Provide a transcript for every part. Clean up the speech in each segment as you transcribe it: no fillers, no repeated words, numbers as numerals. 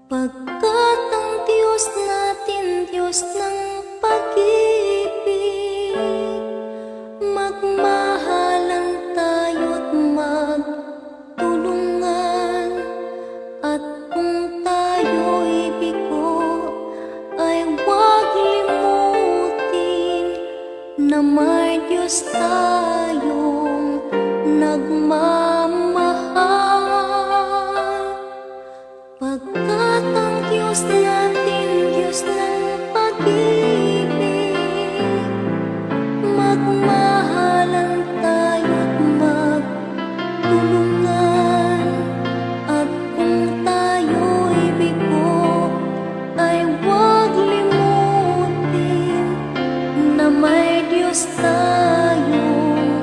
Pagkat ang Diyos natin, Diyos ng pag-ibig, magmahalan tayo't magtulungan. At kung tayo'y bigo, ay huwag limutin na may Diyos tayong nagmamahal. Pagkat ang Diyos natin, Diyos ng pag-ibig, magmahalan tayo't magtulungan. At kung tayo'y bigo, ay huwag limutin na may Diyos tayong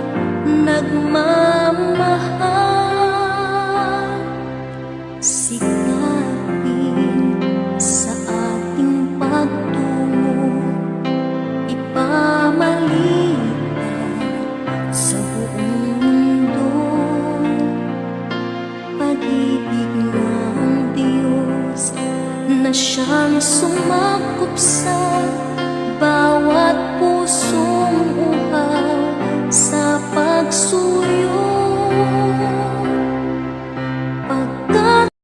nagmamahal. Sikapin sa ating pagtungo, ipamalitan sa buong mundo, pag-ibig ng Diyos na siyang sumakop sa bawat puso.